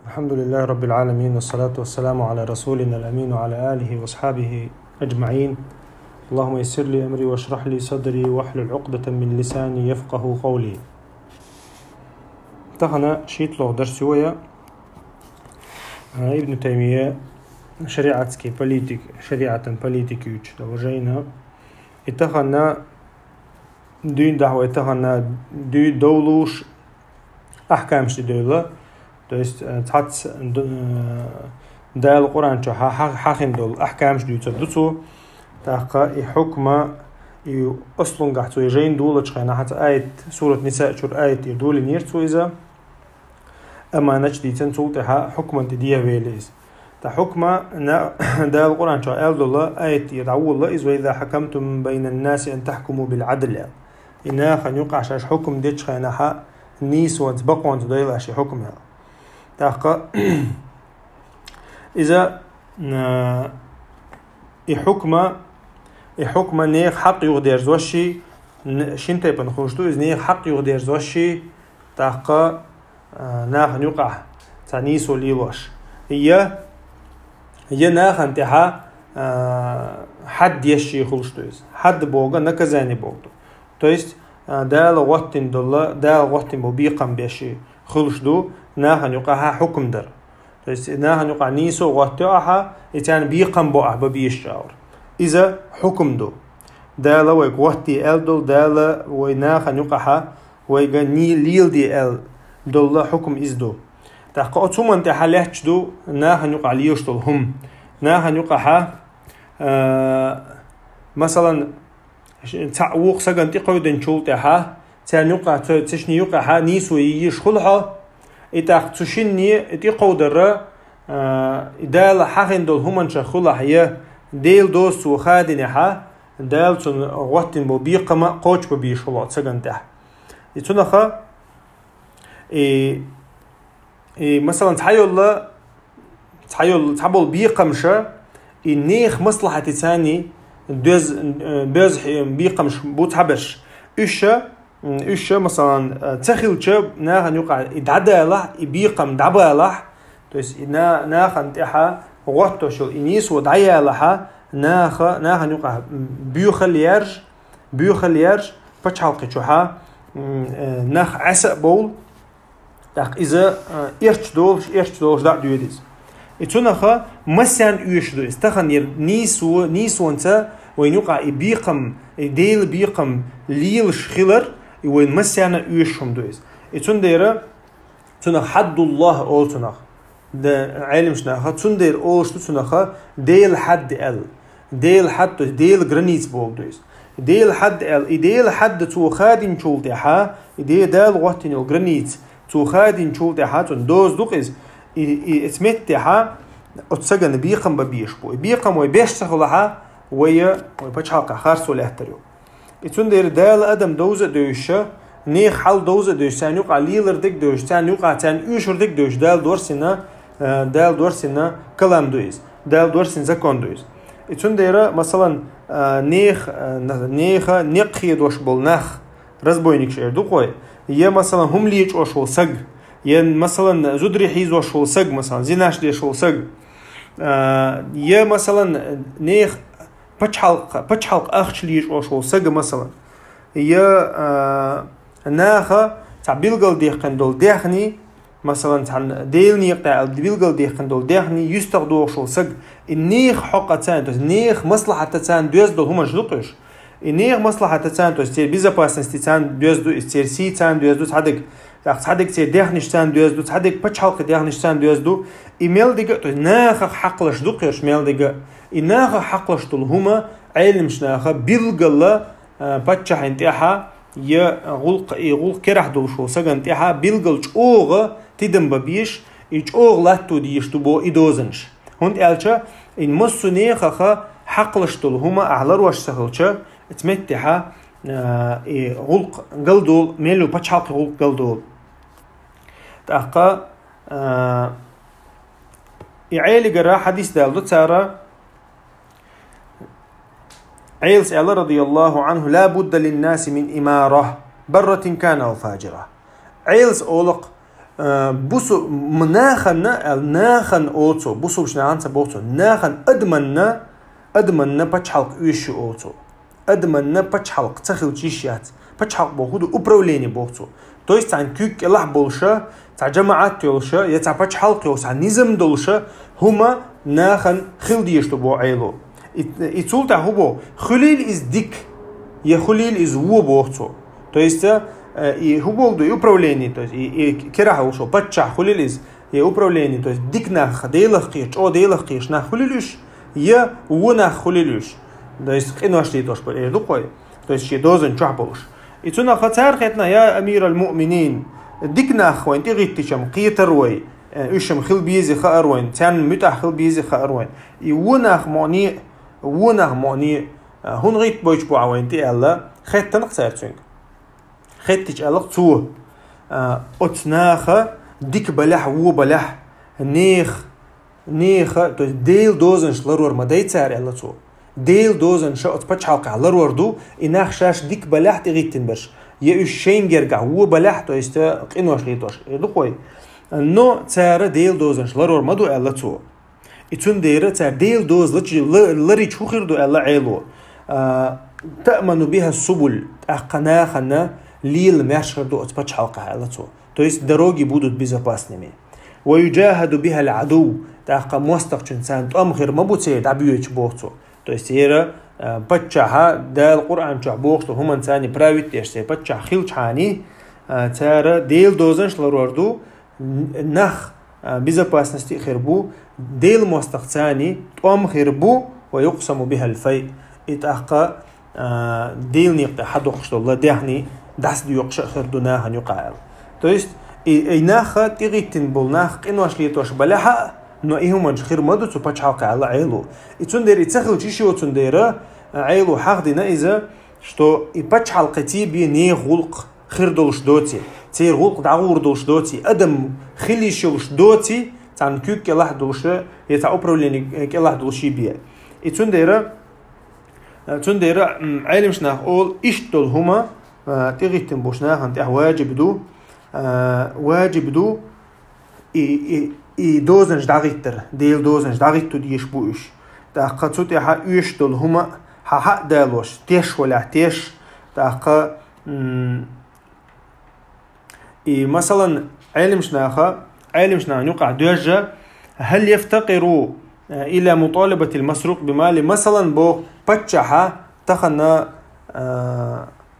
الحمد لله رب العالمين، والصلاة والسلام على رسولنا الأمين وعلى آله وأصحابه أجمعين. اللهم يسر لي أمري واشرح لي صدري واحلل عقدة من لساني يفقه قولي. تخنا شيت له درس ويا ابن تيمية شريعتك شريعة بوليتيكيوش دوجينا اتخنا دين دعوة اتخنا دي دولوش أحكامش دولة. То есть تحت دال القرآن شو حاخين دول أحكام شديد تدرسوا تحقق حكمة أصلاً قحتوا يجين دولة شخينا حتى آية سورة نساء شور آية دول نيرتوا إذا أما نجدي تنسوا تها حكمة ديا ويليز تحكمة دال القرآن شو آل دولة آية يدعو الله إذا حكمتم بين الناس أن تحكموا بالعدل إنها خن يقع شاش حكم ديش خينا حق نيس وتبقوا أن تدايل أشي حكمها تحقق إذا حكمة نيخ حق يغدير زوشي شنتي بنخوشتو إذا نيخ حق يغدير زوشي تحقق ناخن يقع تانيس وليوش هي ناخن انتها حد يشي خلشتو حد بوغا نكزاني بوغدو تو есть دال وقتين دولا دال وقتين بيقم بيشي خلشدو ناخن يقع حكم در تو есть ناخن يقع نيسو وقتها يتان بيقم بوع ببيشاور إذا حكم دو دال ويك وقتي ال دول دال ويناخن يقع ويغا ني ليل دي ال دولا حكم إزدو تحقق أتوم أنت حاليش دو ناخن يقع ليوش دول هم ناخن يقع مثلا تعوق سجن تقعد نشولتها تان يقع تشني يقع نيسو يشخلها إتاق تشني تقعد الر دال حقن دول هم نشخلها هي ديل دوس وخادنها دال تون وقتن ببيقما قوش ببيشولات سجن تح يتونخا مثلا تحيول بيقمشة النيخ مصلحة ثاني دوز بيقمش بوتحبش إيش مثلا تخيل شاب ناخن يقع يدعدله بيقم دعبله تو есть ناخن تها وقته شو إنيس ودعيله ناخن يقع بيخل يرج بتشالق شوها ناخ عسى بول تاق إذا إرش دولش دع ديوديز يتونخا مسان يشدو استخن نيس وانتا وين يقع بيقم ديل بيقم ليلش خلر وين مسان يشهم دويز يتون ديرا تونخ حد الله أول تونخ ده علم شناخا تون دير أولش تونخا ديل حد ال ديل حد ديل جرانيت بول دويز ديل حد ال ديل حد تو خادين شولتها ديل دال وقتين الجرانيت تو خادين شولتها تون دوز دوقيز اتمتها اتسجن بيقم ببيشبو بيقم ويبيشتغلها ويبتشحق خارس ولا احتريو يتون دير دال ادم دوزه دوشه نيخ حال دوزه دوش تان يقع ليلر ديك دوش تان يقع تان يشور ديك دوش دال دورسنا كلام دويز دال دورسن زكون دويز يتون دير مثلا نيخ نقخي دوش بول نخ رزبوينيك شير دو قوي يا مثلا هم ليش وشول سج يا مثلا زدري حيز وشول سج مثلا زيناش ليش وشول سج يا مثلا نيخ بتشحلق أخش ليش وشول سج مثلا يا ناخا تعبيلقل ديخن دول ديخني مثلا عن ديلني قاع بيلقل ديخن دول ديخني يستخدموا وشول سج النيخ حقتان تو نيخ مصلحة تان دوز دول هما جلقش النيخ مصلحة تان تو استير безопасности تان دوز دو استير سي تان دوز دو تحدك تير ديخنش تان دوز دو تحدك بتشحلق ديخنش تان دوز دو إيميل ديجا تو ناخ حقلش دقيش ميل ديجا إناخ حقلش دول هما علمش ناخ بيلقل بتشح انتها يا غلق كرح دول شو سجن تها بيلقل أوغ تدم ببيش إيش أوغ لا توديش تبو إدوزنش هند ألشة إن مسوني خا حقلش دول هما أعلر وش سهلشة تمتها غلق قلدول ميلو بتشحق غلق قلدول تأقى يعيل جرا حديث دالو ترى عيل سأل رضي الله عنه لا بد للناس من إمارة برة كان أو فاجرة عيل أولق بوسو ناخن اوتو بوسو شنانца بوتو ناخن ادمن пачалк уйшу اوتو ادمن пачалк цахил чищат пачалк боходу управление бохцу то есть ан кюк элах болша та джамаат толша я та пачалк толша низм долша хума ناخن خلدي что бо айло и цулта хубо хулил из дик я хулил из во бохцу то есть и хуболду и управление то есть и кираха ушо пача хулилис и управление то есть дикна хадейлах киш о дейлах киш на хулилюш я вона хулилюш то есть иношли тоже по то есть дозен чаболш и цуна хацар хетна я амир المؤمنين дикна хвен тигитчам китерой ушем хилбизи хароин тян мутах хилбизи хароин и вона мани хунрит бойч буавен ти алла хеттан хцарцунг خدتش ألق تو أتناخ ديك بلح و بلح نيخ تو ديل دوزن شلرور ما دايت سعر ألا تو ديل دوزن شا أتبتش حلقة لرور دو إناخ شاش ديك بلح تغيتن بش يأوش شين جرقع و بلح تو يستا قنوش ليتوش يدو خوي نو سعر ديل دوزن شلرور ما دو ألا تو إتون دير سعر ديل دوز لري شوخير دو ألا عيلو تأمن بها السبل أقناخنا ليل ماشردو أتبتش حلقة على تو. То есть дороги будут безопасными. ويجاهد بها العدو تاقا موستق إنسان أمخر ما بوتسيد عبيوش بوختو. То есть يرى بتشها دا القرآن شع بوختو هم إنساني براويت يشتي بتشها خيل شاني تارى ديل دوزنش لروردو نخ безопасности خربو ديل موستق ثاني أمخر بو ويقسم بها الفيء إتاقا ديل نيقتا حدوخش الله دهني داس ديوقش خردنا هنيقال то есть и наха тигитин бол нах кинош летош балаха но ихуман خير мадуцу пачалка алла айлу и цундери цахил чишио цундера айлу хагдина иза что и пачалка тебе не гулк خير долш доти цер гулк дагур долш доти адам хилишуш доти тан кюк келах долше это управление келах долши бие и цундера علمشنا أول إشتول هما تغيتن بوشنا هنت واجب دو إي دوزنج داغيتر ديل دوزنج داغيتو ديش بوش تاقا تسوتي ها إشتول هما ها دالوش تيش ولا تيش تاقا إي مثلا علمشنا نقع دوجة هل يفتقروا إلى مطالبة المسروق بمال مثلا بو بتشها تخنا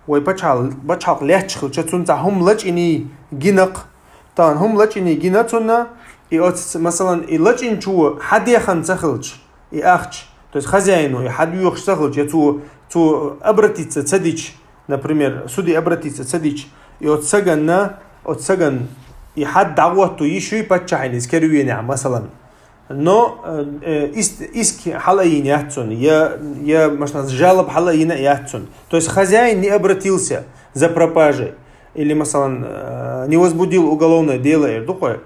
ويبتشال ليتشخل شتون هم لجني جنق تان هم لجني جنتنا مثلا لجن شو حد يخن تخلش يأخش то есть хозяину и حد يخش تخلش يتو обратиться цадич например суди обратиться цадич и отсаган и حد دعوته يشو يبتشعين يسكروينع مثلا но иски халаин яхтсон я можно жалоб халаина яхтсон то есть хозяин не обратился за пропажей или масалан не возбудил уголовное дело ердухой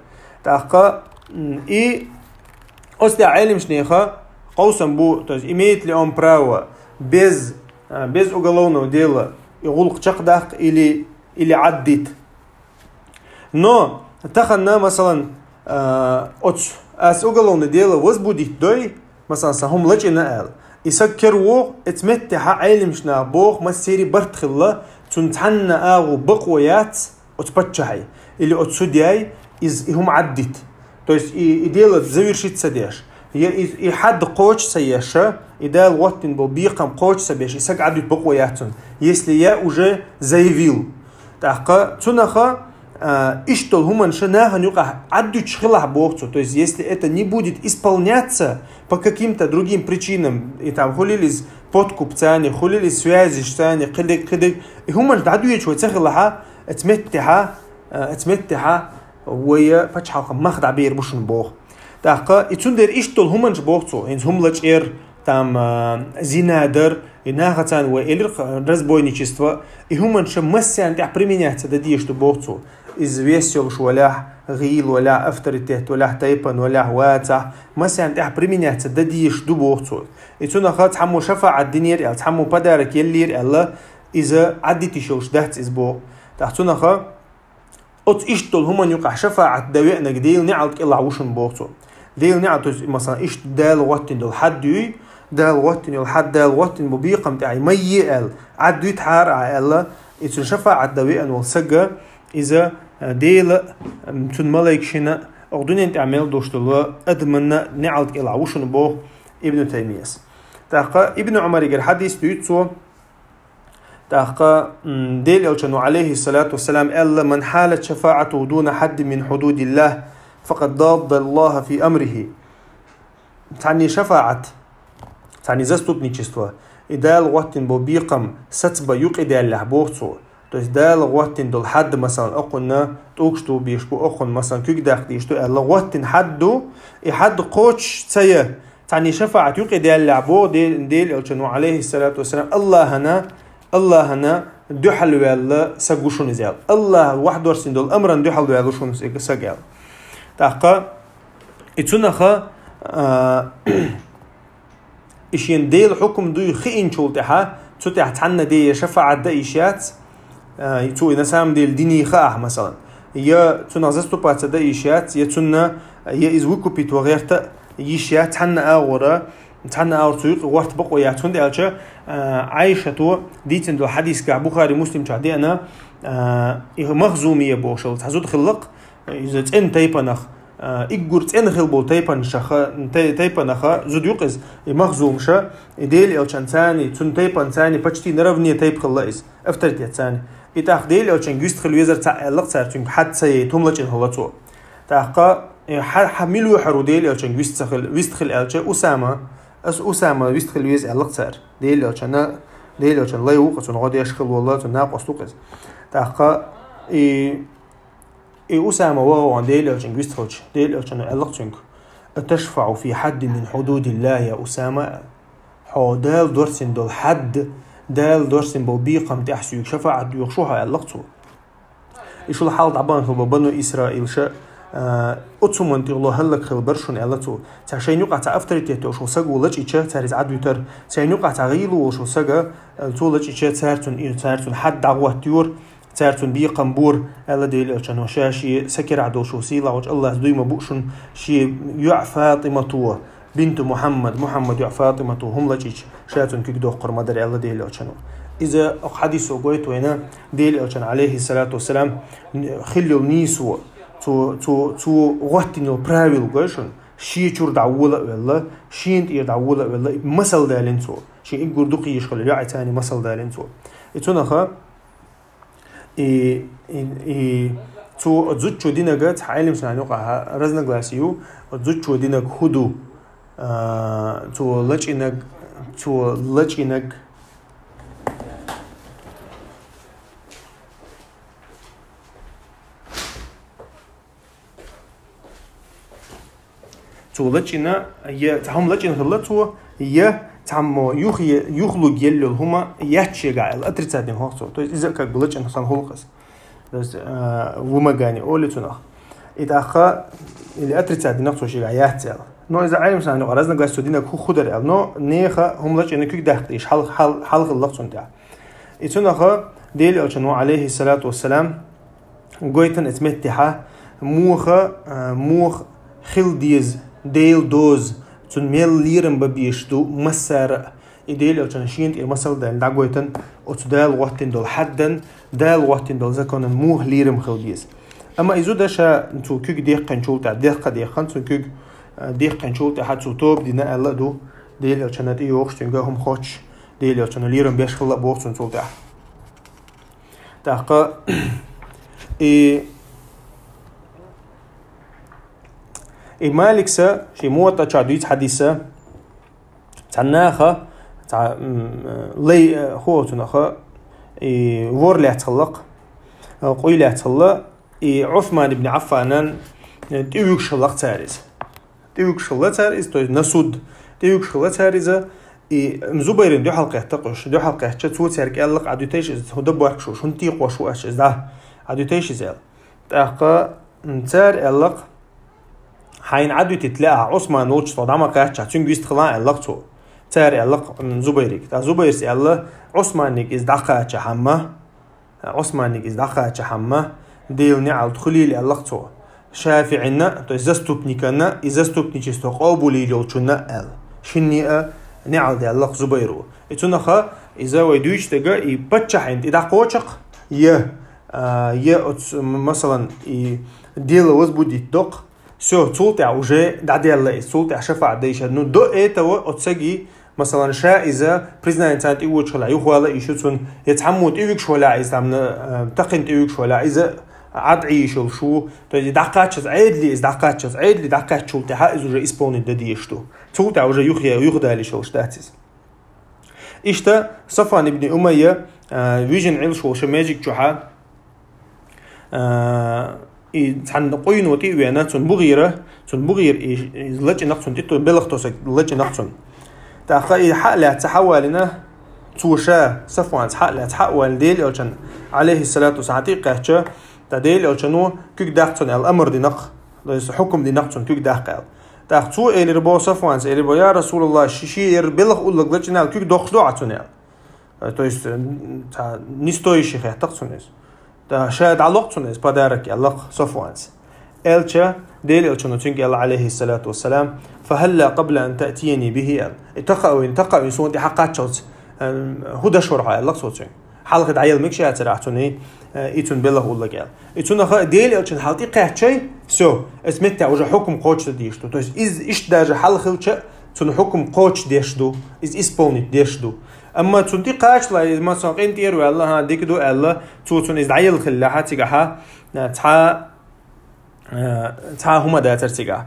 таqa и остя алим шнеха qausam бу то есть имеет ли он право без уголовного дела и гулк чакдах или аддит но таханна масалан от as уголовное дело возбудить дой مثلا сахум лачина ал и саккерво اتمتح علمشنا бог масери бартхилла цунтанна агу бакоят отпатчай или отсудяй из им аддит то есть и дело завершится деш и хад коч саяша и дал ваттин был бикам коч сабеш и сак аддит бакоят если я уже заявил таqa цунаха Иштол хуман шанаха нюка аддуч хилах богцу. То есть, если это не будет исполняться по каким-то другим причинам, и там хулились подкуп цани, хулились связи, штани, кидик, и хуман дадуич вот цахилаха, отметтиха, ويا فتح مخدع بير بوشن بوخ. تاقا يتسندر иштол хуман богцу. Инс хумлач там зинадер, и нахатан или разбойничество, и хуман ше массиан применяется да диешту богцу. Из весел швалях гил валя авторитет валя тайпан валя ватах مثلا تح применяется да диеш дубовцу и цуна хат хаму шафаат динер ал хаму подарок еллир алла иза аддити шулш дахц избо тахцуна ха أت إشتول هم يقع شفاعة دوينا ديل نعلك إلا عوشن بوقتو ديل نعلك مثلا إشت دال واتن دول حد دال واتن الحد دال واتن ببيقم تاعي ميال عد يتحار على إتن شفاعة دوينا والسجى إذا ديل تن ملاك شنا أقدنين تعمل دوشتلوا أدمنا نعلك إلا عوشن بوق ابن تيمية تاقا ابن عمر يقول حديث دويتسو تاقا ديل يلشنو عليه الصلاة والسلام ألا من حالت شفاعته دون حد من حدود الله فقد ضاد الله في أمره تعني شفاعة تعني زستوبني تشستوا إدال واتن ببيقم ستبا يقعد الله بوغتو تويس دال واتن دول حد مثلا أقلنا توكشتو بيشبو أقل مثلا كيك داخديشتو ألا واتن حدو إحد قوش تسيه تعني شفاعة يقعد الله بوغ ديل يلشنو عليه الصلاة والسلام الله هنا دحل ولا سجوشون زيال الله واحد ورسين دول أمرا دحل ولا شون سجال تاقا اتسونخا إشين ديل حكم دو خين شولتها تسوتها تحنا دي شفاعة دايشات يتسوي نسام ديل ديني خاح مثلا يا تنازستو بات دايشات يتسونا يا إزوكو بيت وغيرت يشات تحنا أورا تحنا أور سوق وقت بقوا يعتون دي ألشة عايشة ديتن دو حديث كبخاري مسلم شعدي أنا مخزومية بوشل تحزود خلق إذا تن تيبنخ إجور تن خلبو تيبنخ زود يقز مخزوم شا ديل ألشان ثاني تن تيبن ثاني بتشتي نرفني تيب خلاص أفترت يتثاني يتأخذ ديل ألشان جوست خلويزر تعلق صار تون حد سي تملج هلاتو تأخذ حملوا حروديل ألشان جوست خل ألشة أسامة ويستخل ويز علق صار ديل ألشان لا يوقف غادي يشخل والله تناق أستوقز تأخذ أسامة وهو عن ديل ألشان ويستخل ديل ألشان علق تنك تشفع في حد من حدود الله يا أسامة حدال درسن دول حد دال درسن بوبيقم تحسيك شفاعة يخشوها علقته إيش الحال طبعا هو بنو إسرائيل شاء أتصمنت الله هلك خلبرشون علته تعشين يقع تأفترتي توشو سجو لج إيشة تارز عدو تر تعشين يقع تغيلو وشو سجا تولج إيشة تارتون حد دعوة تيور تارتون بي قنبور الله ديل أشانو شاشي سكر عدو شو سيلا وج الله دوي مبوشون شي يع فاطمة بنت محمد يع فاطمة هم لج إيش شاتون كيدو قرمدر الله ديل أشانو إذا حديث وقويت وينا ديل أشان عليه الصلاة والسلام خلوا نيسو تو وقتنو براويل قشون شي تشور دعوله ولا شين تير دعوله ولا مسل دالنتو شي إنقر دقي يشغل يعي تاني مسل دالنتو إتونخا تو زوجو دينك عالم سنانوقع رزنا غلاسيو زوجو دينك هدو تو لجينك تولجنا ي تعم لجنا هلتو ي تعم يخلق يلو هما يحشيع الأترتادين هوسو تو إذا كبلجنا صن هلقس بس وما جاني أولتنا إذا أخا الأترتادين نقصو شيء يحتل نو إذا عالم سنة غرزنا قاس تدينا كو خضر نو نيخا هم لجنا كيك دحتيش حلق اللقصون تاع إتنا أخا ديل أشنو عليه الصلاة والسلام قويتن اسمتها موخ خلديز ديل دوز تون ميل ليرن ببيشتو مسار إديل أو تنشينت المسال دال دعوتن أو تدال وقتن دول حدن دال وقتن دول زكون موه ليرم خلديز أما إذا دشا نتو كيك دقيقة نشول تاع دقيقة نتو كيك دقيقة نشول تاع حتى توب دينا ألا دو ديل أو تنات إيوخش تنجاهم خوش ديل أو تن ليرم بيش خلا بوقت نشول تاع تاقا مالك سا شي موتا تشاديت حديثة تعناخا تع لي هو تناخا ور لا تطلق قوي لا تطلق عثمان بن عفان تيوك شلق تاريز تو نسود تيوك شلق تاريزا مزبيرين دو حلقة تقش دو حلقة تشتو تارك يلق عدو تيش هو دبوك شو شنتيق وشو اش ده عدو تيش زال تاقا نتار يلق حين عدو تتلاقى عثمان وش طعما قاعد تشون جيست خلان اللقطو تار اللق زبيرك تا زبير سي الله عثمان نيك از دقا تشحمه عثمان نيك از دقا تشحمه ديل نعال تخليل اللقطو شافعنا تو زستوبنيكنا إزستوبنيكستو قابولي جولشنا ال شنيا نعال دي اللق زبيرو إتونخا إذا ويدوش تجا يبتشحن إذا قوشق مثلا ديل وزبودي دق سو تولتع وجه دعدي الله تولتع شفاعة ديش إنه دو تو أتسجي مثلا شاء إذا بريزنا إنسان يقول شو لا يخوالا يشوفون يتحمل يقول شو لا إذا من تقن يقول شو لا إذا عدعي شو تو دقات عيد لي دقات شو تها إذا جا إسبوني دديشتو تولتع وجه يخدا لي شو شتاتيز إشتا صفوان ابن أمية فيجن عيل شو ماجيك جحا عن قوين وتي ويانا تنبغير لج نقصن تيتو بلغتوسك لج نقصن تاخي حق لا تحولنا توشا صفوان حق لا تحول ديل يلشن عليه الصلاة والسلام قاچا تديل يلشنو كيك داختن الأمر دي نق ليس حكم دي نقصن كيك داخل تاختو إلي ربو صفوان إلي ربو يا رسول الله شير بلغ أقول لك لجنال كيك دوخ دوعتن то есть не стоящих тахцунес та шад аллахцунес подарок Аллах صفوانس элча ديل элчано тюнги Аллах عليه الصلاة والسلام فهلا قبل أن تأتيني به تقع يسون دي حقات شوت هدا شرعة الله صوتين حلقة عيال مكشي هتراحتوني إيتون بالله والله قال إيتون خا ديل ألشن حالتي قاعد سو اسمته وجه حكم قوتش ديشتو تو إيش داج حلقة تون حكم قوتش ديشتو إسبوني ديشتو أما تون دي قاش لا ما ساقين تير والله هاديك دو الله تون عيال خلاحات تجاها تا هما دا ترتجا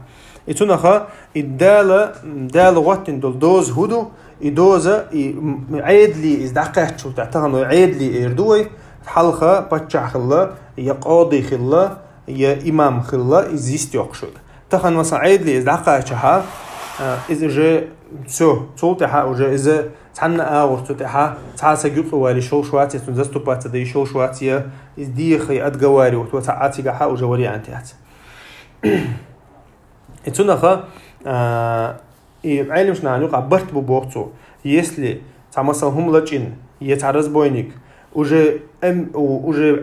إيتون خا دال وقتن دول دوز هدو إدوزة عيد لي إزدقات شو تعتقد عيد لي إردوي حلقة بتشع خلا يا قاضي خلا يا إمام خلا إزيست يقشل تخن مثلا عيد لي إزدقات شها إذا جاء سو صوتها أو جاء إذا تحنا أور صوتها تعال يطلع والي شو شواتي تنزستو بات دي شو شواتي إزدي خي أتجواري وتوسعاتي جها وجواري عنتيات إتونخا علم شنا نوقع برت ببوقتو если مثلا هم لجين يتعرض بوينك уже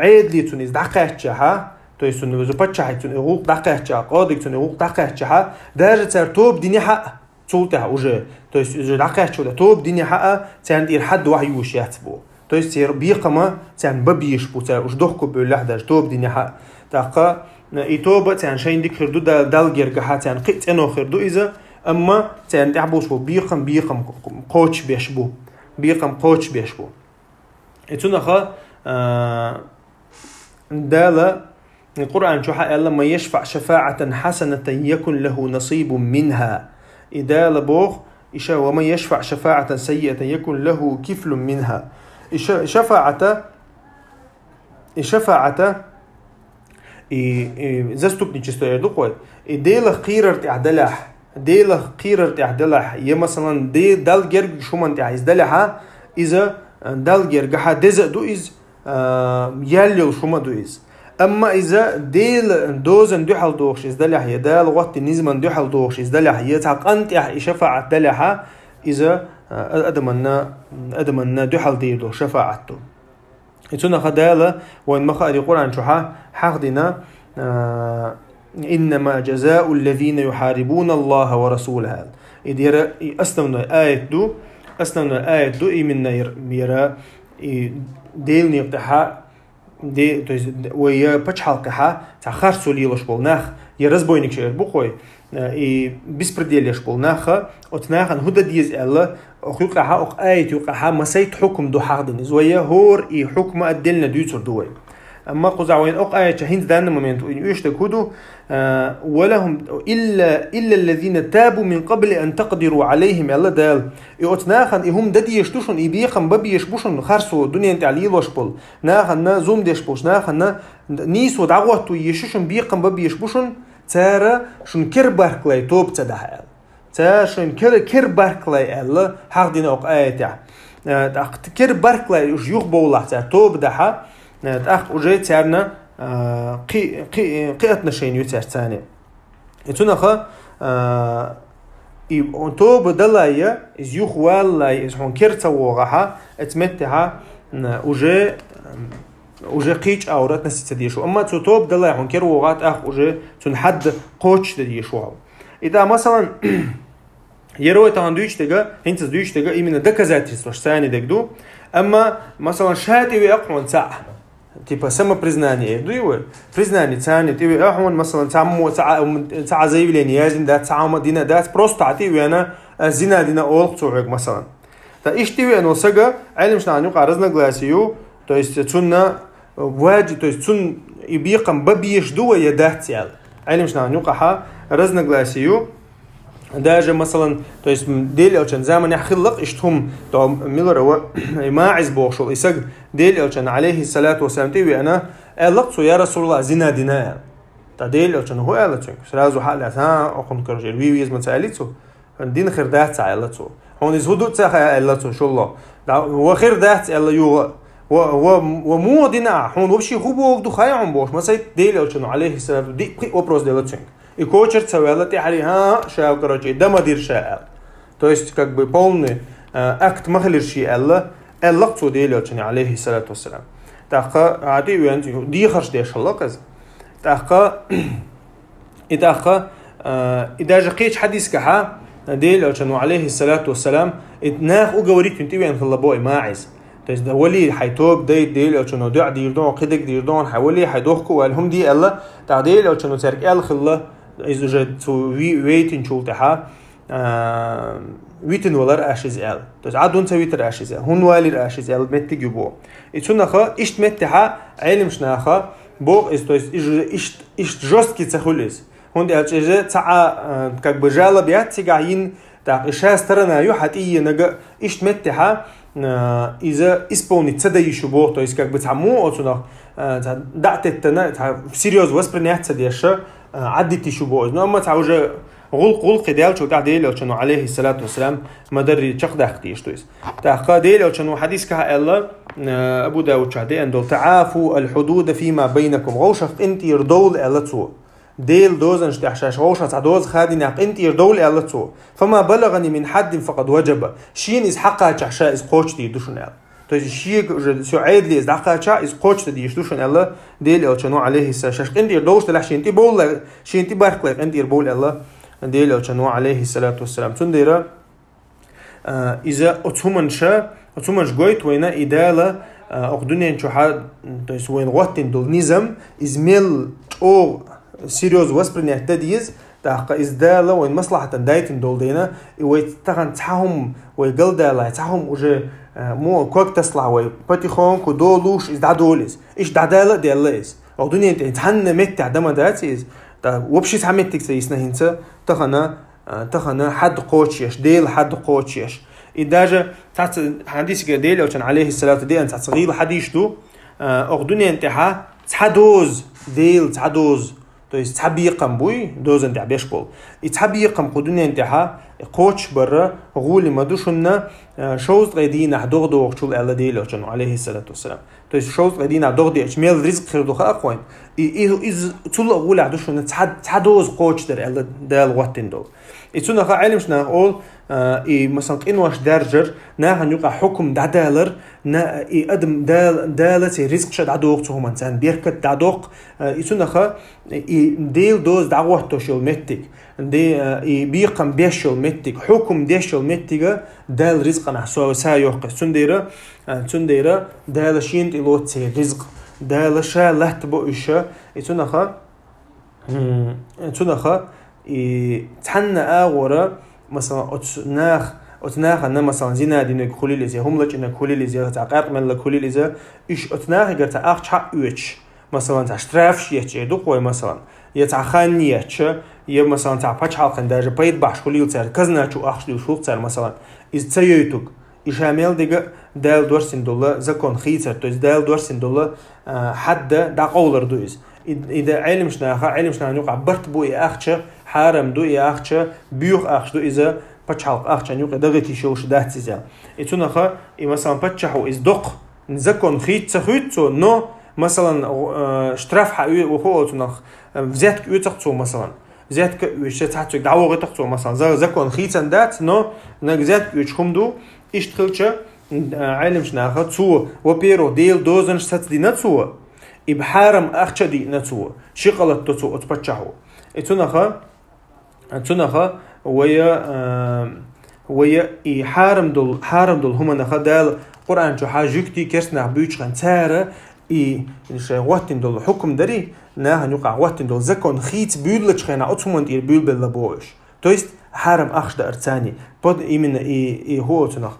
عيد لي تونس دقيقة то есть он запачает тун рук дақиқча قاضي тун рук дақиқча даже цар топ дини хақ цултها уже то есть уже дақиқча топ дини хақ цан дир حد وحيوش يحسبه то есть بيقما цан ببيش بو цар уж дохко бөллах даже топ дини хақ тақа и тоба цан шайн дикрду далгер гха цан қит энохерду إذا أما تان تعبوش بو بيقم قوش بيشبو إتونخا دالا القرآن شو حق الله ما يشفع شفاعة حسنة يكن له نصيب منها إذا لبوخ إشا وما يشفع شفاعة سيئة يكن له كفل منها شفاعة زستوبني جستو يدقوي إديلا خيرت إعدلاح ديل قيرت إعدلها يا مثلا دي دال جرج شو من تعيز دلها إذا دال جرج حدث دو إز ياليو شو ما دو إز أما إذا ديل دوزن دو حال دوش إز دلها يا دال وقت نزمن دو حال دوش إز دلها يتحق أنت شفاعة دلها إذا أدمنا دو حال دير دو شفاعته يتونا خدالة وين ما خاري القرآن شوها حقدنا إنما جزاء الذين يحاربون الله ورسوله إذا أسلمنا آية دو إمنا يرى ديل نقطها دي ويا بتشحلقها تأخر سوليلش بالناخ يرزبوينك شيء بقوي بسبرديلش بالناخ أتناخن هدا ديز الله أخيقها أخ آية يقها مسيت حكم دو حقدن زويا هور حكم أدلنا ديوتر دوي أما قزعوين أق آية هند دان مومنت يشتكودو ولهم إلا الذين تابوا من قبل أن تقدروا عليهم الله دال يوتناخن هم ددي يشتوشن يبيخن ببي يشبوشن خرسو دنيا انت علي لوشبل ناخن زوم ديشبوش ناخن نيسو دعوتو يشوشن بيخن ببي يشبوشن تارا شن كرباركلاي توب تدها تا شن كرباركلاي الله حقدنا أق آية تاع كرباركلاي يخ بوله تا توب دها أخ وجه تارنا قيتنا شيء يتر ثاني يتونخا أنتو بدلايا إزيوخ والله إزحون كرتا وغها اتمتها وجه уже قيش أورات نسيت ديشو أما توب دلا يحون كير وقات أخ уже تون حد قوش ديشو إذا مثلا يروي تاندويش تجا هنتس دويش تجا إيمن دكزاتيس وش ثاني دكدو أما مثلا شهادة ويقون ساعة تبى سما признание دويو признание ثاني تبي أحون مثلا ساعة زي بليني يازن ده ساعة مدينة ده просто تعطي وأنا زنا دينا أول صوعك مثلا فإيش تبي أنو سجا علم شنو عنيق عرضنا جلاسيو то есть تسونا واجد то есть تسون يبيقم ببيش دوا يدات سيال علم شنو عنيق ها رزنا جلاسيو даже مثلا то есть ديل أو كان زمان يخلق إشتهم تو ميلر هو ما عز بوشل يسق ديل أو كان عليه الصلاة والسلام تبي أنا قلقت يا رسول الله زنا دينا تديل أو كان هو قالت سرازو حالة ها أخون كرجل ويز مسألته دين خير دات سألته هون يزودوا سألته شو الله هو خير دات الله يو ومو دينا هون وبشي خوبو وقدو خايعهم بوش مثلا ديل أو كان عليه الصلاة دي أبرز ديلته и кочер цавелати ха шау короче дамадир шаал то есть как бы полный акт махлирши Аллах цудели очень алейхи салату вассалам таха ади уян ди харш дешаллаказ таха и даже قيش حديث كها ديل очень алейхи салату вассалам итнах уговорит انت وين خلبوي ماعز то есть ولي حيتوب ديل очень دع ديردون قدك ديردون حولي حيدوخكو والهم دي الله تعديل очень ترك ال خله إذا جد ويتين شولتها ويتين ولر أشيز إل تز عدون سويتر أشيز إل هون والير أشيز إل متى جبوا إتشونها إشت متها علم شناها بو إشت جوست كي تخلص هون ده أشيز تاع كبجالة بيات تجاهين تاع إشاس ترنا يو حتى نجا إشت متها إذا إسبوني تداي شبوه تو إسكاك بتعمو أو تنا دعت التنا تاع سيريوس وسبرنيات تديشة عدتي شبوه إنه أما تعوج غلق ديال شو تعديل أو شنو عليه الصلاة والسلام مدري شق دختيش تويس تحقق ديل أو شنو حديث كه الله أبو داود شهدي أن دول تعافوا الحدود فيما بينكم غوشف أنت يردول الله تو ديل دوزنش تحشاش غوشة تعدوز خادناق أنت يردول الله تو فما بلغني من حد فقد وجب شين إز حقها تحشا إز قوش دي دوشن الله то есть شيء سعيد لي إذا شا إز قوش دي يشتوشن الله ديل أو شنو عليه الصلاة أنت يردوش تلح شين تبول شين تبارك لك أنت يربول الله ديل أو شنو عليه الصلاة والسلام تنديرا إذا أتهمنش قويت وين إدالة أخدوني شو حد то есть وين وقتين دول نظام إزميل أو سيريوس واسبرني اهتديز تحقق إزدالة وين مصلحة دايتين دول دينا ويتغن تحهم ويقل دالة تحهم وجه مو كوك تسلع وي باتيخون كدولوش إزدادوليز إيش دادالة دياليز أخدوني أنت تحن مت عدم داتيز وبشي تعمتك سيسنا هنسا تخنا حد قوتشيش ديل حد قوتشيش إداجة تحت حديث ديل أو كان عليه الصلاة دي أنت صغير حديث دو أخدوني أنتها تحدوز ديل تحدوز то есть تحبيقم بوي دوز أنت عبيشكول يتحبيقم قدوني أنتها قوتش برا غولي مدوشنا شوز غيدين حدوغ دوغ شول ألا ديل أو كان عليه الصلاة والسلام то есть شوز غيدين حدوغ دي أشميل رزق خير دوخ أقوين إز تول غولي عدوشنا تحدوز قوتش در ألا دال واتين دول إتونا خا علم شنا أول مثلا إنواش درجر ناهن يقع حكم دادالر نا أدم دالة رزق شد عدوق تهم إنسان بيركت دادوق إتونا خا ديل دوز دعوة توشل متك دي بيقم بيشل متك حكم ديشل متك دال رزق نحسوا سايوق تنديرا دال شينت إلوت رزق دال شا لهت بوشة إتونا خا تحنى أغورا مثلا أتناخ أن مثلا زنا دينك خليل إزاي هم لك إنك خليل إزاي تعقق من لك خليل إزاي إيش أتناخ قرت أخش حق ويش مثلا تعشتراف شيء يدوقوي مثلا يتعخانية يه مثلا تعبش حلقة درجة بيت باش خليل صار كذا شو أخش لي وشو صار مثلا إذا تيجتك إيش عمل دقة دال دورسين دولا زكون خيسر تويز دال دورسين دولا حد دقولر دويز إذا علمشنا نوقع برت بوي أخشة حرم دوي أخشة بيوخ أخش دو إذا بتشحق أخشة نوقع دغتي شوش دهت زيا إتونا خا مثلا بتشحو إز دق نزكون خيتسو نو مثلا شتراف حقوي وهو تنخ زيت يتقصو مثلا زيت وش تحتك دعوة تقصو مثلا زكون خيتسن دات نو نجزت يشخمدو إيش تخلش علم شناخه تو وبيرو ديل دوزن شت دي نتسو إبحارم أخشدي نتسو شغلت تسو أتبتشحو اتنخه ويا حارم دول هما نخ دال قرآن جو حاجكتي كرسنا بيوتشان تاره إيش وقتين دول حكم دري نه نوقع وقتين دول زكون خيت بيولش خنا أتمنى إير بيول باللبوش تويست حارم أخش ده أرتاني بود إيمن هو تنخ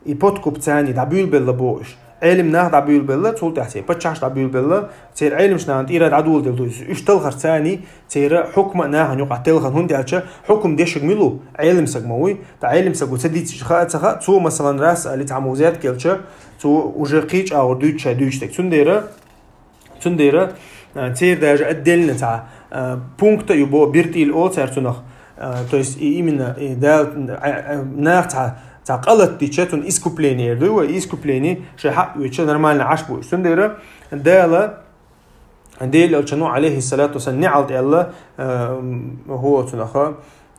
بودكوب تاني ده بيول باللبوش علم نه ده بيول بالله تقول تحسي بتشاش ده بيول بالله تير علم شنان إيراد عدول دلويس إيش تلخر تاني تير حكم نه نوقع تلخر هون ديالش حكم ديش جميلو علم سجموي تعلم سجو تديت خاء تو مثلا راس اللي تعموزات كلش تو وجقيج أو دوتش تك تنديرة تير درجة الدلنا تاع بونكت يبو بيرتيل أو تاع تنخ تويس إيمنا دال ناخ تاع قلت تيشتون إسكوبليني يردو إسكوبليني شيء حق ويتش نرمال عشبو تنديرة دال الشنو عليه الصلاة والسلام نعلت الله هو تنخ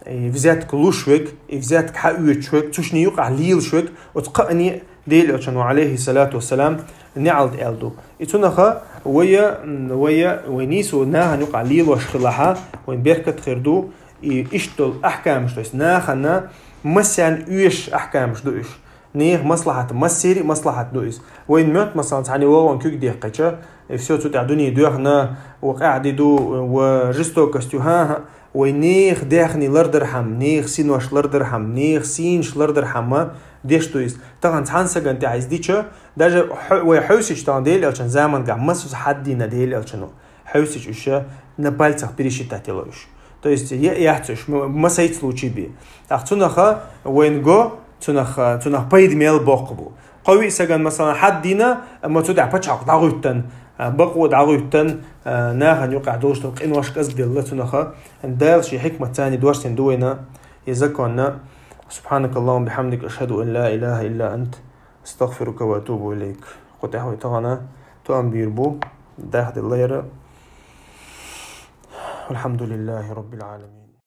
فيزات كلوشوك فيزات حقويتشوك تشني يقع ليل شوك وتقني ديل الشنو عليه الصلاة والسلام نعلت ألدو إتنخا ويا ونيسو ناها نقع ليل وشخلها وين بيركت خيردو إشتل أحكام شتويس ناخنا مسان إيش أحكام شتويش نيخ مصلحة مسيري مصلحة دويس وين موت مثلا تعني وان كيك دقيقة إفسيو تعدوني دوغنا وقاعد دو وجستو كستوها وينيخ داخني لردرحم نيخ سينوش لردرحم نيخ سينش لردرحم ديش تويس طبعا تحنسق انت عايز ديتشا داجا ويحوسش طبعا ديل الشن زمان قاع مسوس حدينا ديل الشنو حوسش وشا نبالتخ بريشي تاتيلوش то есть яхтش مسايت случай بي تاختونخا وين جو تنخ بايد ميل بوقبو قوي سجن مثلا حدينا اما تدع بتشعق داغوتن بقو داغوتن ناهن يقع دوش تلق إن واش قصد الله تنخا اندال شي حكمة تاني دوش تندوينا يزكونا سبحانك اللهم بحمدك أشهد أن لا إله إلا أنت استغفرك وأتوب إليك قد أحوي تغنى تؤم بيربو داخل الليرة والحمد لله رب العالمين.